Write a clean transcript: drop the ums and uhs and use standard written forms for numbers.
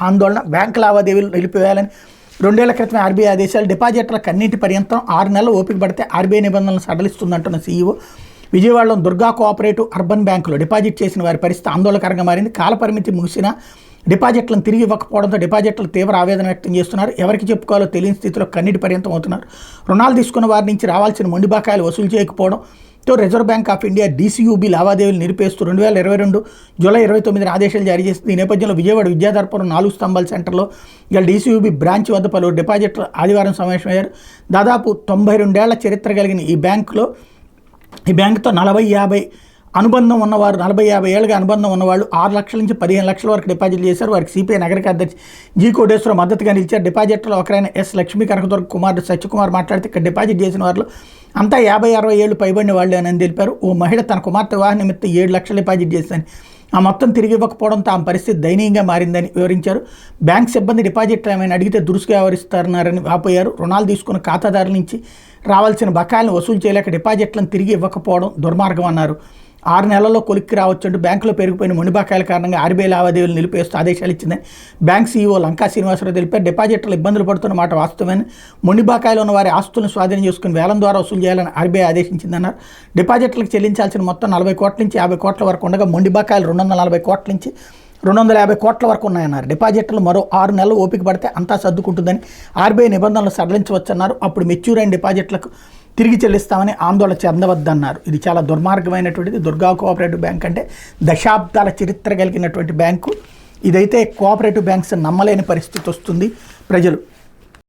ఆందోళన బ్యాంకు లావాదేవీలు నిలిపివేయాలని 2 ఏళ్ల క్రితమే ఆర్బీఐ ఆదేశాలు. డిపాజిటర్లకు అన్నింటి పర్యంతం 6 నెలలు ఓపిక పడితే ఆర్బీఐ నిబంధనలను సడలిస్తుందంటున్న సీఈఓ. విజయవాడలో దుర్గా కోఆపరేటివ్ అర్బన్ బ్యాంకులో డిపాజిట్ చేసిన వారి పరిస్థితి ఆందోళనకరంగా మారింది. కాలపరిమితి ముగిసినా డిపాజిట్లను తిరిగి ఇవ్వకపోవడంతో డిపాజిటర్లు తీవ్ర ఆవేదన వ్యక్తం చేస్తున్నారు. ఎవరికి చెప్పుకోవాలో తెలియని స్థితిలో కన్నీటి పర్యంతం అవుతున్నారు. రుణాలు తీసుకున్న వారి నుంచి రావాల్సిన మొండి బకాయిలు వసూలు చేయకపోవడంతో రిజర్వ్ బ్యాంక్ ఆఫ్ ఇండియా డీసీయూబీ లావాదేవీలు నిలిపేస్తూ 2022 జూలై 29 ఆదేశాలు జారీ చేసింది. ఈ నేపథ్యంలో విజయవాడ విద్యాధర్పురం 4 స్తంభాల సెంటర్లో ఇవాళ డీసీయూబీ బ్రాంచ్ వద్ద పలువురు డిపాజిటర్లు ఆదివారం సమావేశమయ్యారు. దాదాపు 92 ఏళ్ల చరిత్ర కలిగిన ఈ బ్యాంకుతో 40-50 అనుబంధం ఉన్నవారు 40-50 ఏళ్ళుగా అనుబంధం ఉన్నవాళ్ళు 6 లక్షల నుంచి 15 లక్షల వరకు డిపాజిట్లు చేశారు. వారికి సిపిఐ నగర కార్యదర్శి జి కోటేశ్వరరావు మద్దతుగా నిలిచారు. డిపాజిటర్లు ఒకరైన ఎస్ లక్ష్మీ కనకదుర్గ కుమారుడు సత్యకుమార్ మాట్లాడితే ఇక్కడ డిపాజిట్ చేసిన వారిలో అంతా 50-60 ఏళ్ళు పైబడిన వాళ్ళు అని తెలిపారు. ఓ మహిళ తన కుమార్తె వివాహ నిమిత్తం 7 లక్షలు డిపాజిట్ చేసిందని, ఆ మొత్తం తిరిగి ఇవ్వకపోవడంతో ఆమె పరిస్థితి దయనీయంగా మారిందని వివరించారు. బ్యాంక్ సిబ్బంది డిపాజిట్లు ఏమైనా అడిగితే దురుసుగా వ్యవహరిస్తున్నారని వాపోయారు. రుణాలు తీసుకున్న ఖాతాదారుల నుంచి రావాల్సిన బకాయిలను వసూలు చేయలేక డిపాజిట్లను తిరిగి ఇవ్వకపోవడం దుర్మార్గం అన్నారు. 6 నెలల్లో కొలిక్కి రావచ్చంటూ బ్యాంకులో పెరిగిపోయిన మొండి బకాయిల కారణంగా ఆర్బీఐ లావాదేవీలు నిలిపేస్తూ ఆదేశాలు ఇచ్చిందని బ్యాంక్ సీఈఓ లంకా శ్రీనివాసరావు తెలిపారు. డిపాజిటర్లు ఇబ్బందులు పడుతున్న మాట వాస్తవమని, మొండి బకాయిలు ఉన్న వారి ఆస్తులను స్వాధీనం చేసుకుని వేలం ద్వారా వసూలు చేయాలని ఆర్బీఐ ఆదేశించిందన్నారు. డిపాజిటర్లకు చెల్లించాల్సిన మొత్తం 40 కోట్ల నుంచి 50 కోట్ల వరకు ఉండగా మొండి బకాయిలు 240 కోట్ల నుంచి 250 కోట్ల వరకు ఉన్నాయన్నారు. డిపాజిటర్లు మరో 6 నెలలు ఓపిక పడితే అంతా సర్దుకుంటుందని, ఆర్బీఐ నిబంధనలు సడలించవచ్చన్నారు. అప్పుడు మెచ్యూర్ అయిన డిపాజిట్లకు తిరిగి చెల్లిస్తామని ఆందోళన చెందవద్దన్నారు. ఇది చాలా దుర్మార్గమైనటువంటిది. దుర్గా కోఆపరేటివ్ బ్యాంక్ అంటే దశాబ్దాల చరిత్ర కలిగినటువంటి బ్యాంకు. ఇదైతే కోఆపరేటివ్ బ్యాంక్స్ నమ్మలేని పరిస్థితి వస్తుంది ప్రజలు.